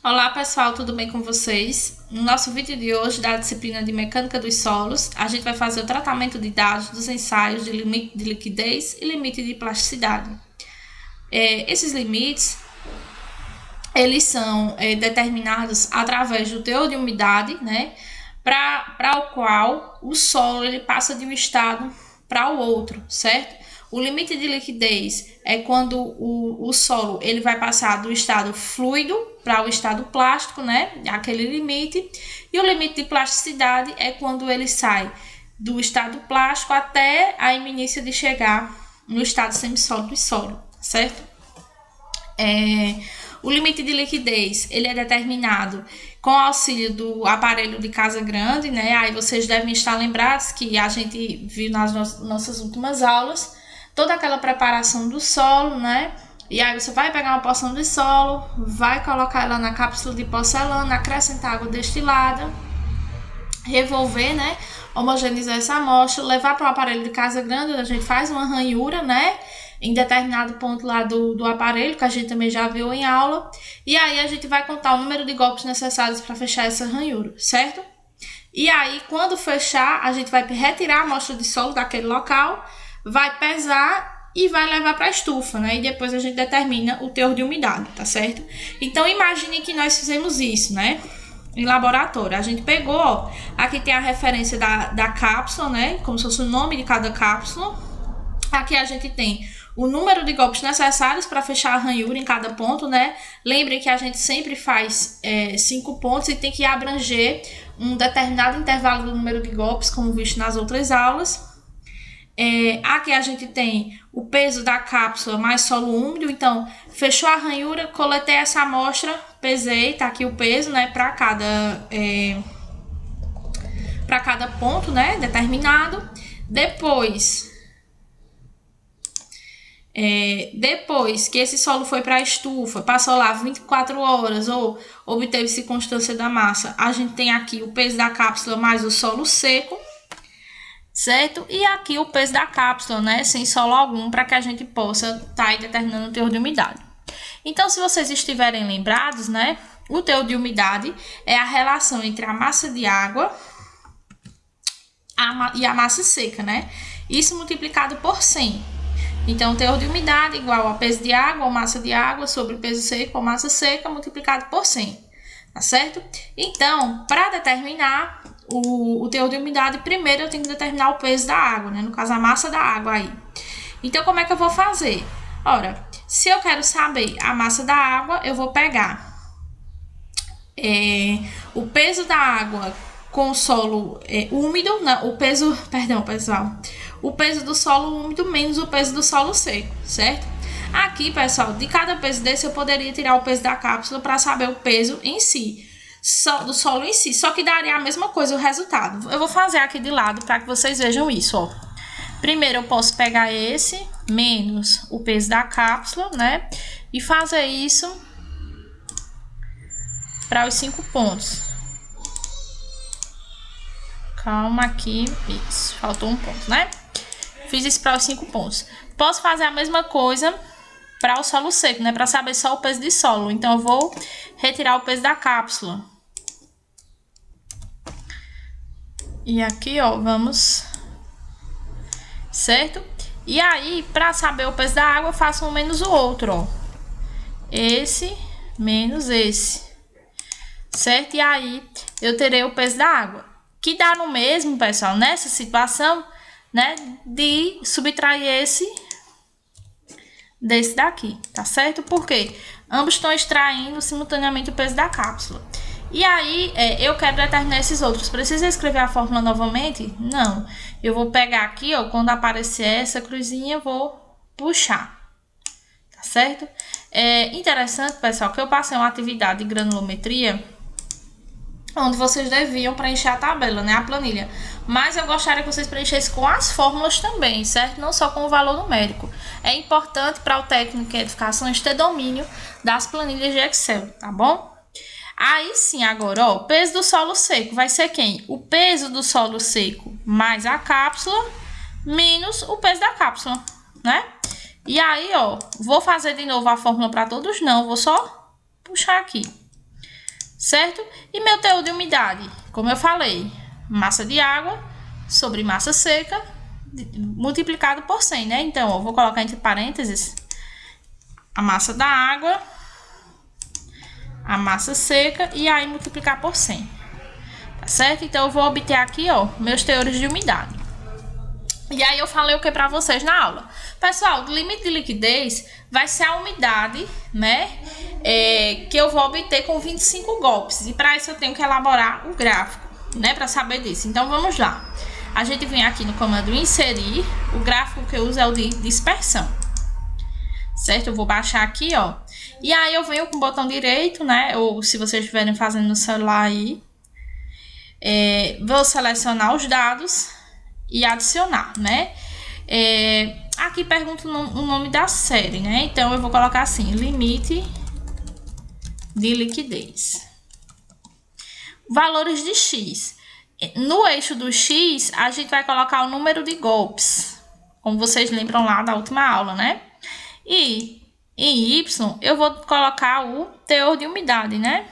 Olá pessoal, tudo bem com vocês? No nosso vídeo de hoje da disciplina de Mecânica dos Solos, a gente vai fazer o tratamento de dados dos ensaios de limite de liquidez e limite de plasticidade. Esses limites, eles são determinados através do teor de umidade, né? Para o qual o solo ele passa de um estado para o outro, certo? O limite de liquidez é quando o solo ele vai passar do estado fluido para o estado plástico, né? Aquele limite. E o limite de plasticidade é quando ele sai do estado plástico até a iminência de chegar no estado semissólido e sólido, certo? O limite de liquidez ele é determinado com auxílio do aparelho de casa grande, né? Aí vocês devem estar lembrados que a gente viu nas nossas últimas aulas toda aquela preparação do solo, né? E aí você vai pegar uma porção de solo, vai colocar ela na cápsula de porcelana, acrescentar água destilada, revolver, né? Homogeneizar essa amostra, levar para o aparelho de casa grande, onde a gente faz uma ranhura, né? Em determinado ponto lá do aparelho, que a gente também já viu em aula. E aí a gente vai contar o número de golpes necessários para fechar essa ranhura, certo? E aí, quando fechar, a gente vai retirar a amostra de solo daquele local, vai pesar e vai levar para a estufa, né? E depois a gente determina o teor de umidade, tá certo? Então, imagine que nós fizemos isso, né? Em laboratório. A gente pegou, ó, aqui tem a referência da cápsula, né? Como se fosse o nome de cada cápsula. Aqui a gente tem o número de golpes necessários para fechar a ranhura em cada ponto, né? Lembrem que a gente sempre faz 5 pontos e tem que abranger um determinado intervalo do número de golpes, como visto nas outras aulas. Aqui a gente tem o peso da cápsula mais solo úmido, então fechou a ranhura, coletei essa amostra, pesei, tá aqui o peso, né, para cada ponto, né, determinado. Depois que esse solo foi para a estufa, passou lá 24 horas ou obteve-se constância da massa, a gente tem aqui o peso da cápsula mais o solo seco, certo? E aqui o peso da cápsula, né, sem solo algum, para que a gente possa estar aí determinando o teor de umidade. Então, se vocês estiverem lembrados, né, o teor de umidade é a relação entre a massa de água e a massa seca, né? Isso multiplicado por 100. Então, o teor de umidade é igual ao peso de água ou massa de água sobre o peso seco ou massa seca multiplicado por 100, tá certo? Então, para determinar o teor de umidade, primeiro eu tenho que determinar o peso da água, né? No caso, a massa da água aí. Então, como é que eu vou fazer? Ora, se eu quero saber a massa da água, eu vou pegar o peso da água com o solo úmido, não, perdão, pessoal, o peso do solo úmido menos o peso do solo seco, certo? Aqui, pessoal, de cada peso desse eu poderia tirar o peso da cápsula para saber o peso em si, do solo em si, só que daria a mesma coisa o resultado. Eu vou fazer aqui de lado para que vocês vejam isso, ó. Primeiro eu posso pegar esse menos o peso da cápsula, né? E fazer isso para os 5 pontos. Calma aqui, isso, faltou um ponto, né? Fiz isso para os 5 pontos. Posso fazer a mesma coisa para o solo seco, né? Para saber só o peso de solo. Então, eu vou retirar o peso da cápsula. E aqui, ó, vamos... Certo? E aí, para saber o peso da água, eu faço um menos o outro, ó. Esse menos esse. Certo? E aí, eu terei o peso da água. Que dá no mesmo, pessoal, nessa situação, né? De subtrair esse desse daqui, tá certo? Porque ambos estão extraindo simultaneamente o peso da cápsula. E aí, eu quero determinar esses outros. Precisa escrever a fórmula novamente? Não. Eu vou pegar aqui, ó, quando aparecer essa cruzinha, eu vou puxar. Tá certo? É interessante, pessoal, que eu passei uma atividade de granulometria, onde vocês deviam preencher a tabela, né, a planilha. Mas eu gostaria que vocês preenchessem com as fórmulas também, certo? Não só com o valor numérico. É importante para o técnico em edificações ter domínio das planilhas de Excel, tá bom? Aí sim, agora, ó, o peso do solo seco vai ser quem? O peso do solo seco mais a cápsula menos o peso da cápsula, né? E aí, ó, vou fazer de novo a fórmula para todos? Não, vou só puxar aqui. certo? E meu teor de umidade, como eu falei, massa de água sobre massa seca multiplicado por 100, né? Então, eu vou colocar entre parênteses a massa da água, a massa seca e aí multiplicar por 100, tá certo? Então, eu vou obter aqui, ó, meus teores de umidade. E aí, eu falei o que para vocês na aula? Pessoal, o limite de liquidez vai ser a umidade, né? Que eu vou obter com 25 golpes. E para isso, eu tenho que elaborar o gráfico, né? Para saber disso. Então, vamos lá. A gente vem aqui no comando inserir. O gráfico que eu uso é o de dispersão, certo? Eu vou baixar aqui, ó. E aí, eu venho com o botão direito, né? Ou se vocês estiverem fazendo no celular aí. Vou selecionar os dados e adicionar, né? Aqui pergunta o nome da série, né? Então, eu vou colocar assim, limite de liquidez. Valores de X. No eixo do X, a gente vai colocar o número de golpes, como vocês lembram lá da última aula, né? E em Y, eu vou colocar o teor de umidade, né?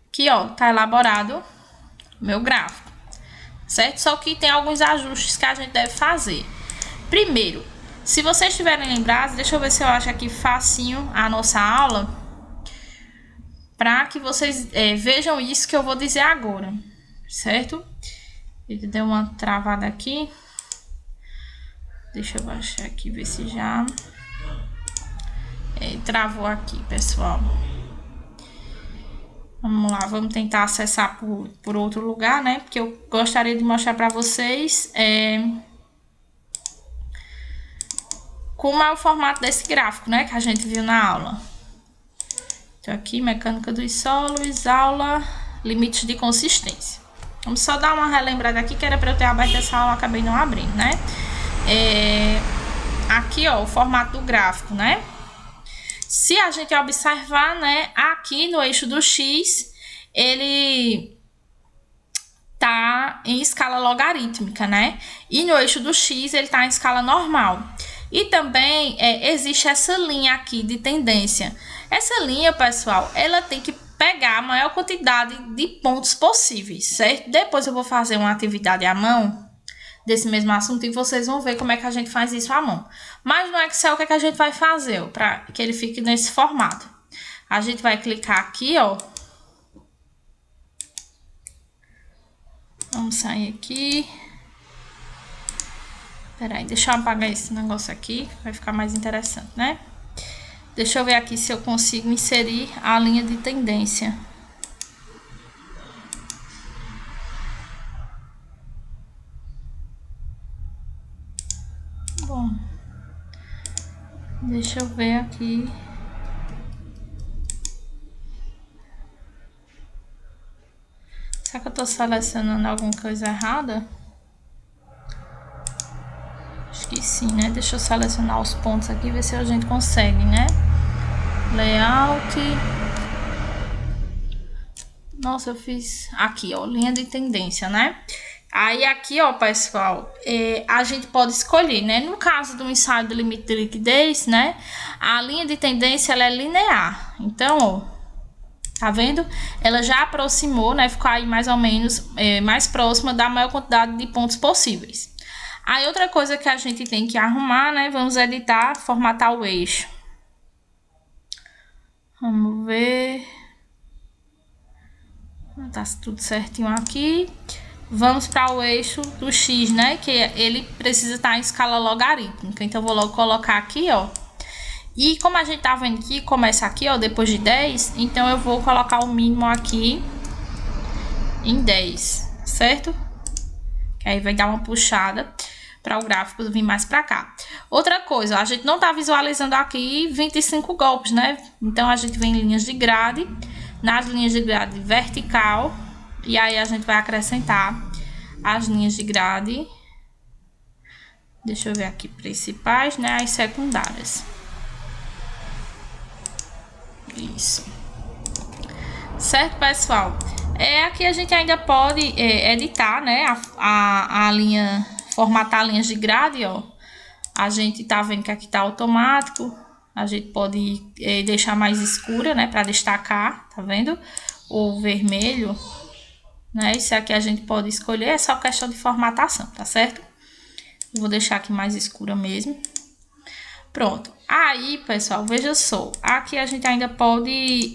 Aqui, ó, tá elaborado o meu gráfico, certo? Só que tem alguns ajustes que a gente deve fazer. Primeiro, se vocês estiverem lembrados, deixa eu ver se eu acho aqui facinho a nossa aula, para que vocês vejam isso que eu vou dizer agora, certo? Ele deu uma travada aqui. Deixa eu baixar aqui, ver se já... travou aqui, pessoal. Vamos lá, vamos tentar acessar por outro lugar, né? Porque eu gostaria de mostrar para vocês como é o formato desse gráfico, né? Que a gente viu na aula. Então, aqui, mecânica dos solos, aula, limites de consistência. Vamos só dar uma relembrada aqui, que era para eu ter aberto essa aula, acabei não abrindo, né? Aqui, ó, o formato do gráfico, né? Se a gente observar, né, aqui no eixo do X, ele tá em escala logarítmica, né? E no eixo do X, ele tá em escala normal. E também existe essa linha aqui de tendência. Essa linha, pessoal, ela tem que pegar a maior quantidade de pontos possíveis, certo? Depois eu vou fazer uma atividade à mão desse mesmo assunto e vocês vão ver como é que a gente faz isso à mão. Mas no Excel, o que é que a gente vai fazer para que ele fique nesse formato? A gente vai clicar aqui, ó. Vamos sair aqui. Peraí, deixa eu apagar esse negócio aqui, vai ficar mais interessante, né? Deixa eu ver aqui se eu consigo inserir a linha de tendência. Bom, deixa eu ver aqui. Será que eu tô selecionando alguma coisa errada? Acho que sim, né? Deixa eu selecionar os pontos aqui e ver se a gente consegue, né? Layout. Nossa, eu fiz aqui, ó, linha de tendência, né? Aí aqui, ó, pessoal, a gente pode escolher, né? No caso do ensaio do limite de liquidez, né? A linha de tendência, ela é linear. Então, ó, tá vendo? Ela já aproximou, né? Ficou aí mais ou menos mais próxima da maior quantidade de pontos possíveis. Aí, outra coisa que a gente tem que arrumar, né? Vamos editar, formatar o eixo. Vamos ver. Tá tudo certinho aqui. Vamos para o eixo do X, né? Que ele precisa estar em escala logarítmica. Então, vou logo colocar aqui, ó. E como a gente tá vendo que começa aqui, ó, depois de 10, então eu vou colocar o mínimo aqui em 10, certo? Que aí vai dar uma puxada para o gráfico vir mais para cá. Outra coisa, a gente não tá visualizando aqui 25 golpes, né? Então, a gente vem em linhas de grade, nas linhas de grade vertical, e aí a gente vai acrescentar as linhas de grade, deixa eu ver aqui, principais, né? As secundárias. Isso. Certo, pessoal? Aqui a gente ainda pode editar, né? A linha, formatar linhas de grade, ó. A gente tá vendo que aqui tá automático. A gente pode deixar mais escura, né, para destacar, tá vendo? O vermelho, né? Isso aqui a gente pode escolher, é só questão de formatação, tá certo? Vou deixar aqui mais escura mesmo. Pronto. Aí, pessoal, veja só. Aqui a gente ainda pode...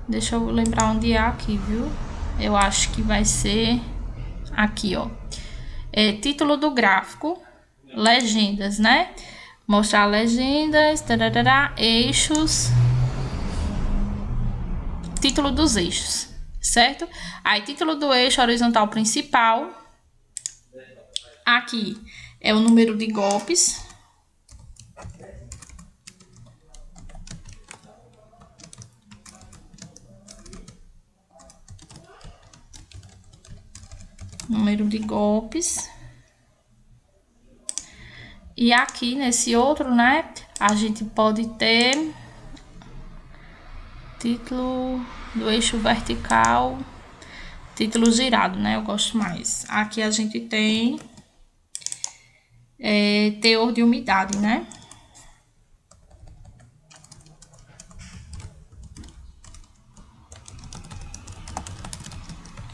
Deixa eu lembrar onde é aqui, viu? Eu acho que vai ser aqui, ó. Título do gráfico. Legendas, né? Mostrar legendas. Tarará, eixos. Título dos eixos, certo? Aí, título do eixo horizontal principal. Aqui é o número de golpes. Número de golpes. E aqui nesse outro, né, a gente pode ter título do eixo vertical, título girado, né, eu gosto mais. Aqui a gente tem teor de umidade, né?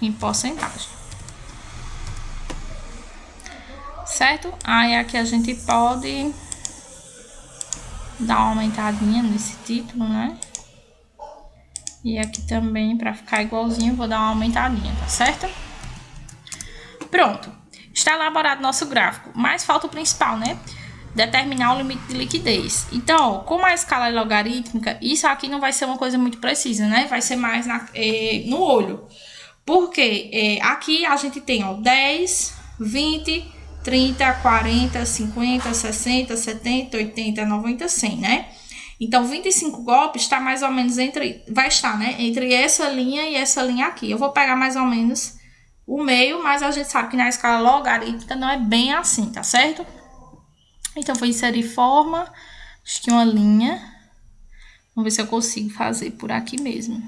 Em porcentagem. Certo? Aí aqui a gente pode dar uma aumentadinha nesse título, né? E aqui também, para ficar igualzinho, vou dar uma aumentadinha, tá certo? Pronto. Está elaborado nosso gráfico, mas falta o principal, né? Determinar o limite de liquidez. Então, ó, como a escala é logarítmica, isso aqui não vai ser uma coisa muito precisa, né? Vai ser mais no olho. Porque aqui a gente tem, ó, 10, 20, 30, 40, 50, 60, 70, 80, 90, 100, né? Então, 25 golpes está mais ou menos vai estar, né? Entre essa linha e essa linha aqui. Eu vou pegar mais ou menos o meio, mas a gente sabe que na escala logarítmica não é bem assim, tá certo? Então, vou inserir forma, acho que uma linha. Vamos ver se eu consigo fazer por aqui mesmo.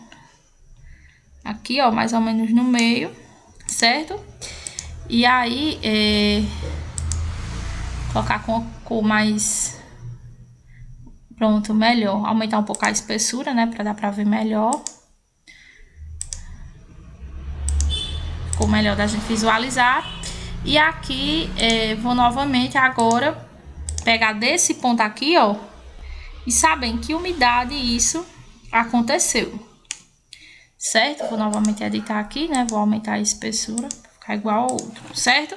Aqui, ó, mais ou menos no meio, certo? E aí, colocar com a cor mais... Pronto, melhor. Aumentar um pouco a espessura, né, pra dar pra ver melhor. Ficou melhor da gente visualizar. E aqui, vou novamente agora pegar desse ponto aqui, ó, e saber em que umidade isso aconteceu, certo? Vou novamente editar aqui, né? Vou aumentar a espessura pra ficar igual ao outro, certo?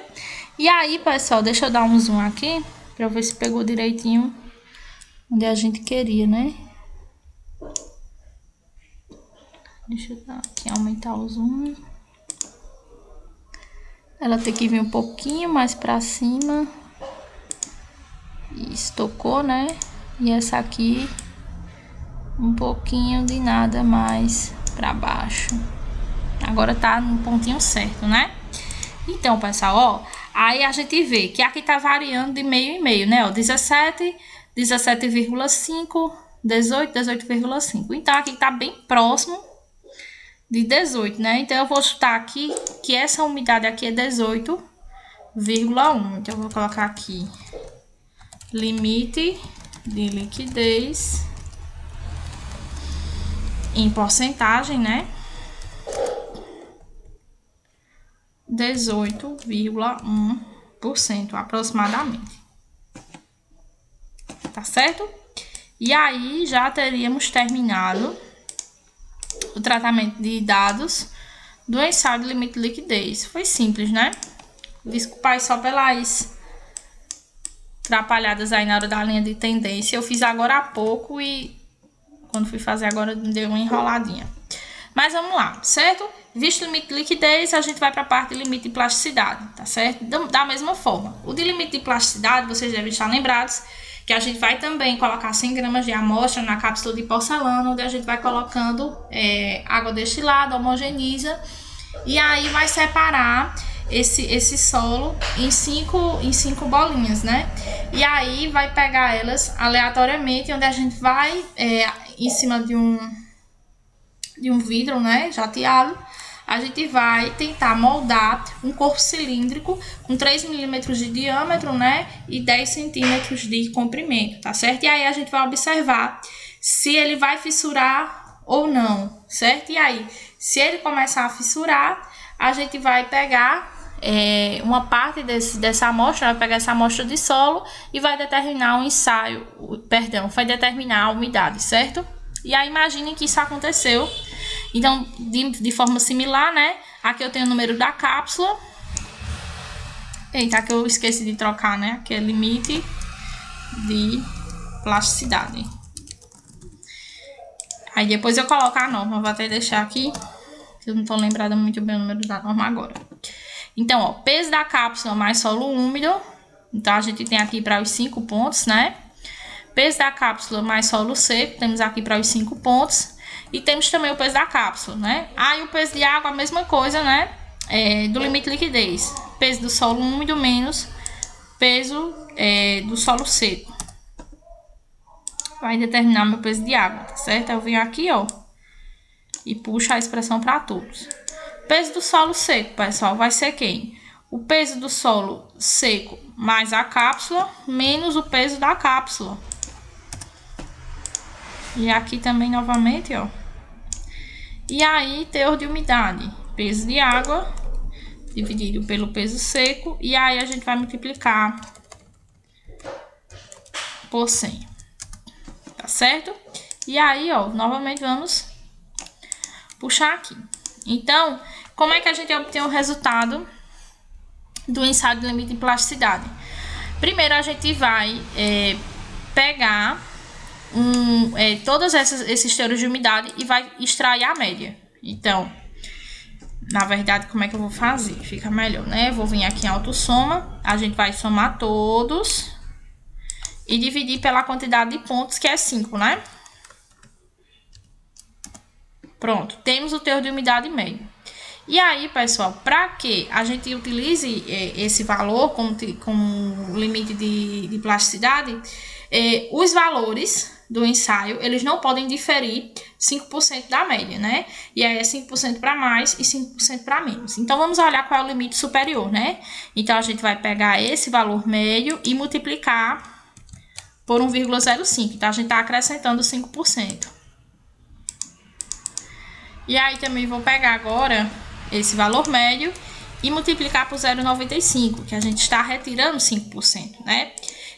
E aí, pessoal, deixa eu dar um zoom aqui pra eu ver se pegou direitinho onde a gente queria, né? Deixa eu dar aqui, aumentar o zoom. Ela tem que vir um pouquinho mais pra cima. Isso, tocou, né? E essa aqui um pouquinho de nada mais pra baixo. Agora tá no pontinho certo, né? Então, pessoal, ó, aí a gente vê que aqui tá variando de meio em meio, né? Ó, 17, 17,5, 18, 18,5. Então, aqui tá bem próximo de 18, né? Então, eu vou chutar aqui que essa umidade aqui é 18,1. Então, eu vou colocar aqui limite de liquidez em porcentagem, né? 18,1% aproximadamente. Tá certo? E aí, já teríamos terminado o tratamento de dados do ensaio de limite de liquidez. Foi simples, né? Desculpa aí só pelas atrapalhadas aí na hora da linha de tendência. Eu fiz agora há pouco e quando fui fazer agora deu uma enroladinha. Mas vamos lá, certo? Visto o limite de liquidez, a gente vai para a parte de limite de plasticidade, tá certo? Da mesma forma, o de limite de plasticidade, vocês devem estar lembrados que a gente vai também colocar 100 gramas de amostra na cápsula de porcelana, onde a gente vai colocando água destilada, homogeniza, e aí vai separar esse solo em cinco bolinhas, né? E aí vai pegar elas aleatoriamente, onde a gente vai em cima de um vidro, né, jateado, a gente vai tentar moldar um corpo cilíndrico com 3 milímetros de diâmetro, né? E 10 centímetros de comprimento, tá certo? E aí a gente vai observar se ele vai fissurar ou não, certo? E aí, se ele começar a fissurar, a gente vai pegar uma parte dessa amostra, vai pegar essa amostra de solo e vai determinar vai determinar a umidade, certo? E aí imaginem que isso aconteceu. Então, de forma similar, né? Aqui eu tenho o número da cápsula. Eita, aqui eu esqueci de trocar, né? Aqui é limite de plasticidade. Aí depois eu coloco a norma, vou até deixar aqui. Eu não tô lembrada muito bem o número da norma agora. Então, ó, peso da cápsula mais solo úmido. Então, a gente tem aqui para os 5 pontos, né? Peso da cápsula mais solo seco, temos aqui para os 5 pontos. E temos também o peso da cápsula, né? Aí o peso de água, a mesma coisa, né? Do limite de liquidez. Peso do solo úmido menos peso do solo seco. Vai determinar meu peso de água, tá certo? Eu venho aqui, ó, e puxo a expressão para todos. Peso do solo seco, pessoal, vai ser quem? O peso do solo seco mais a cápsula menos o peso da cápsula. E aqui também novamente, ó. E aí, teor de umidade, peso de água dividido pelo peso seco. E aí a gente vai multiplicar por 100. Tá certo? E aí, ó, novamente vamos puxar aqui. Então, como é que a gente obtém o resultado do ensaio de limite de plasticidade? Primeiro, a gente vai pegar todos esses teores de umidade e vai extrair a média. Então, na verdade, como é que eu vou fazer? Fica melhor, né? Eu vou vir aqui em autossoma, a gente vai somar todos e dividir pela quantidade de pontos, que é 5, né? Pronto, temos o teor de umidade médio. E aí, pessoal, para que a gente utilize esse valor como limite de plasticidade, os valores do ensaio, eles não podem diferir 5% da média, né? E aí é 5% para mais e 5% para menos. Então, vamos olhar qual é o limite superior, né? Então, a gente vai pegar esse valor médio e multiplicar por 1,05. Então, a gente está acrescentando 5%. E aí, também vou pegar agora esse valor médio e multiplicar por 0,95, que a gente está retirando 5%, né?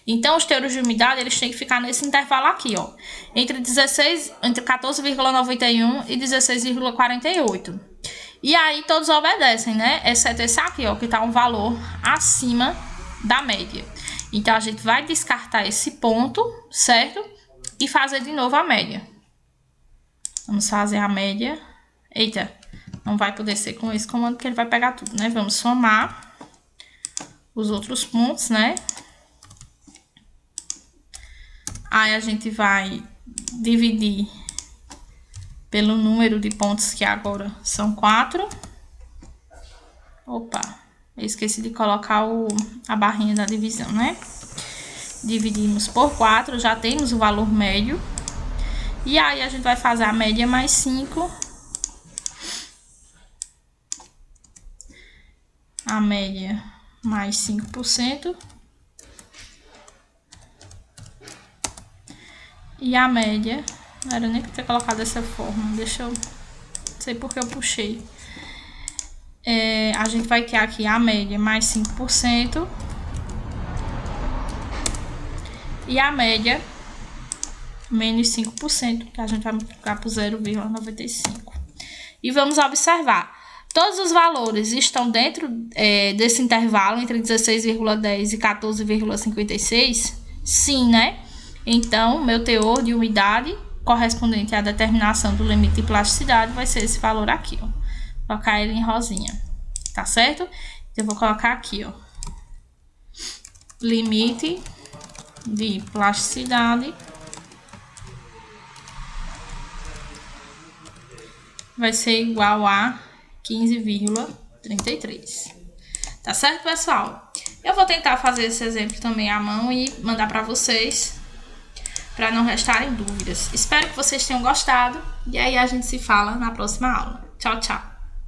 Então, os teores de umidade, eles têm que ficar nesse intervalo aqui, ó. Entre 14,91 e 16,48. E aí, todos obedecem, né? Exceto esse aqui, ó, que tá um valor acima da média. Então, a gente vai descartar esse ponto, certo? E fazer de novo a média. Vamos fazer a média. Eita, não vai poder ser com esse comando, porque ele vai pegar tudo, né? Vamos somar os outros pontos, né? Aí a gente vai dividir pelo número de pontos, que agora são 4. Opa, eu esqueci de colocar a barrinha da divisão, né? Dividimos por 4, já temos o valor médio. E aí a gente vai fazer a média mais 5. A média mais 5%. E a média, não era nem para ter colocado dessa forma, deixa eu, não sei porque eu puxei. A gente vai ter aqui a média mais 5%. E a média menos 5%, que a gente vai multiplicar por 0,95. E vamos observar. Todos os valores estão dentro desse intervalo, entre 16,10 e 14,56? Sim, né? Então, meu teor de umidade correspondente à determinação do limite de plasticidade vai ser esse valor aqui, ó. Vou colocar ele em rosinha, tá certo? Então, eu vou colocar aqui, ó. Limite de plasticidade vai ser igual a 15,33. Tá certo, pessoal? Eu vou tentar fazer esse exemplo também à mão e mandar para vocês, para não restarem dúvidas. Espero que vocês tenham gostado e aí a gente se fala na próxima aula. Tchau, tchau!